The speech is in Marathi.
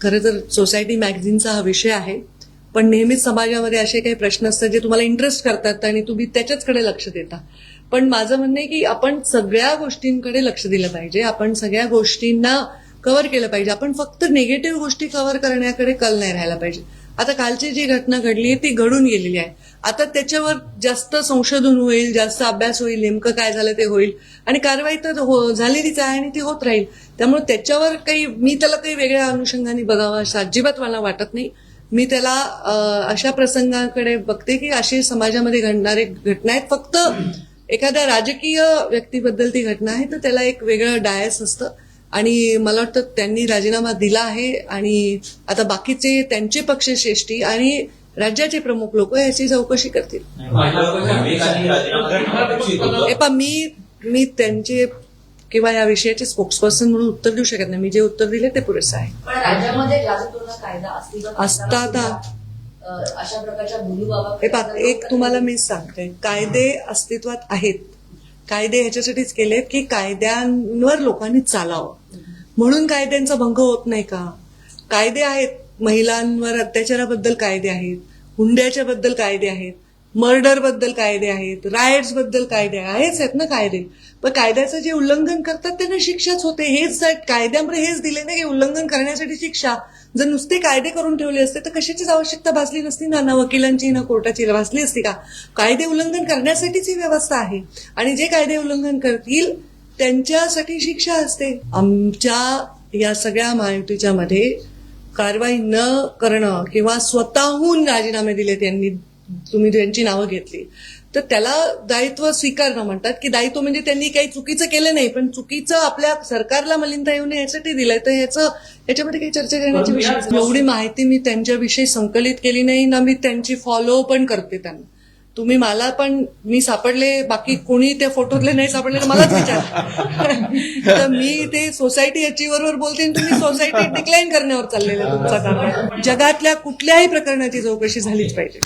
खरं तर सोसायटी मॅगझिनचा हा विषय आहे, पण नेहमीच समाजामध्ये असे काही प्रश्न असतात जे तुम्हाला इंटरेस्ट करतात आणि तुम्ही त्याच्याचकडे लक्ष देता. पण माझं म्हणणं आहे की आपण सगळ्या गोष्टींकडे लक्ष दिलं पाहिजे, आपण सगळ्या गोष्टींना कव्हर केलं पाहिजे. आपण फक्त निगेटिव्ह गोष्टी कव्हर करण्याकडे कल नाही राहायला पाहिजे. आता कालची जी घटना घडली ती घडून गेलेली आहे. आता त्याच्यावर जास्त संशोधन होईल, जास्त अभ्यास होईल, नेमकं काय झालं ते होईल आणि कारवाई तर झालेलीच आहे आणि ती होत राहील. त्यामुळे त्याच्यावर मी त्याला काही वेगळ्या अनुषंगाने बघावं असं अजिबात मला वाटत नाही. मी त्याला अशा प्रसंगाकडे बघते की अशी समाजामध्ये घडणारी घटना आहेत. फक्त एखाद्या राजकीय व्यक्तीबद्दल ती घटना आहे तर त्याला एक वेगळं डायस असतं आणि मला वाटतं त्यांनी राजीनामा दिला आहे आणि आता बाकीचे त्यांचे पक्षश्रेष्ठी आणि राज्याचे प्रमुख लोक याची चौकशी करतील. मी त्यांचे किंवा या विषयाचे स्पोक्सपर्सन म्हणून उत्तर देऊ शकत नाही. मी जे उत्तर दिले ते पुरेसं आहे. पण राज्यामध्ये जादूटोणा कायदा असता अशा प्रकारच्या बोलूबाबत एक तुम्हाला मी सांगते, कायदे अस्तित्वात आहेत. कायदे ह्याच्यासाठीच केलेत की कायद्यांवर लोकांनी चालावं, म्हणून कायद्यांचा भंग होत नाही का. कायदे आहेत, महिलांवर अत्याचाराबद्दल कायदे आहेत, हुंड्याच्या बद्दल कायदे आहेत, मर्डर बद्दल कायदे आहेत, रायट्स बद्दल कायदे आहेत ना कायदे. पण कायद्याचं जे उल्लंघन करतात त्यांना शिक्षाच होते. हेच कायद्यामध्ये हेच दिले ना की उल्लंघन करण्यासाठी शिक्षा. जर नुसते कायदे करून ठेवले असते तर कशाचीच आवश्यकता भासली नसती ना वकिलांची ना कोर्टाची भासली असती का. कायदे उल्लंघन करण्यासाठीच ही व्यवस्था आहे आणि जे कायदे उल्लंघन करतील त्यांच्यासाठी शिक्षा असते. आमच्या या सगळ्या महायुतीच्या मध्ये कारवाई न करणं किंवा स्वतःहून राजीनामे दिले तुम्ही त्यांची नावं घेतली तर त्याला दायित्व स्वीकारणं म्हणतात. की दायित्व म्हणजे त्यांनी काही चुकीचं केलं नाही, पण चुकीचं आपल्या सरकारला मलिनता येऊ नये यासाठी दिलंय. तर याच्यामध्ये काही चर्चा करण्याची विषय. एवढी माहिती मी त्यांच्याविषयी संकलित केली नाही ना, मी त्यांची फॉलो पण करते त्यांना. तुम्ही मला पण मी सापडले, बाकी कोणी त्या फोटोतले नाही सापडले तर मलाच विचार. तर मी ते सोसायटी अचीव्हरवर बोलते आणि तुम्ही सोसायटी डिक्लाइन करण्यावर चाललेलं तुमचा काम. जगातल्या कुठल्याही प्रकरणाची चौकशी झालीच पाहिजे.